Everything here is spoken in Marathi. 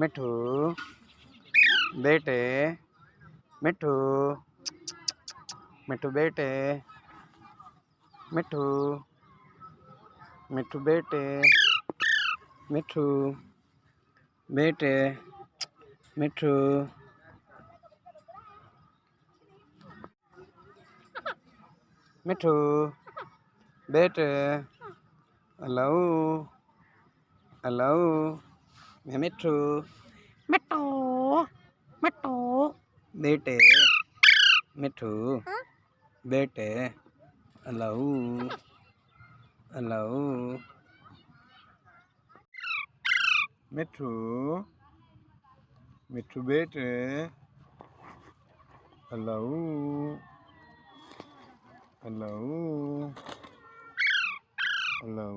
मिठू बेटे, मिठू मिठू बेटे, मिठू मिठू बेटे, मिठू बेटे, मिठू मिठू बेटे, हेलो हेलो मिठू मिठू मिठू बेटे, मिठू बेटे, हेलो हेलो मिठू मिठू बेटे, हेलो हेलो हेलो